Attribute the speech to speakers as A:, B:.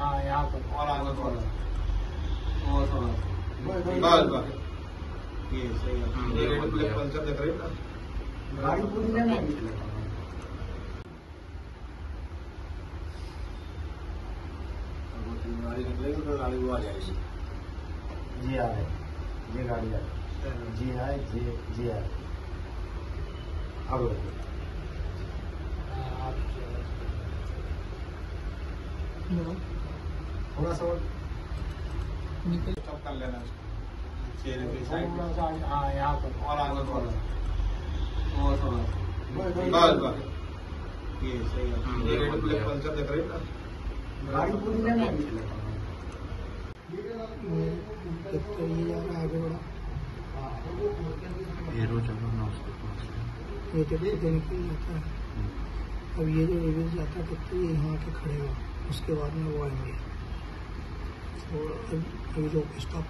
A: हाँ यहाँ पर
B: और आगे और थोड़ा बस बस ये सही है। ये रेड प्लेट पल्सर देख रहे हो ना,
A: गाड़ी पूरी लेना
B: गाड़ी निकलेगी तो गाड़ी वो आ जाएगी।
A: जी आ रहे, ये गाड़ी आ रही, जी आए जी आए अब थोड़ा सा
B: स्टॉप कर लेना चेहरे के साइड
A: थोड़ा सा हाँ यहाँ पर
B: और आगे थोड़ा और थोड़ा बस बस ये सही है। ये रेड प्लेट पल्सर देख रहे हो ना,
A: गाड़ी पूरी लेना
C: आगे बढ़ा
D: हीरो चलो ना उसके पास
C: ये तो देने के लिए जाता है। अब ये जो रिव्यू जाता है तब तो ये यहाँ के खड़े हुआ, उसके बाद में वो आएंगे और अभी जो स्टॉप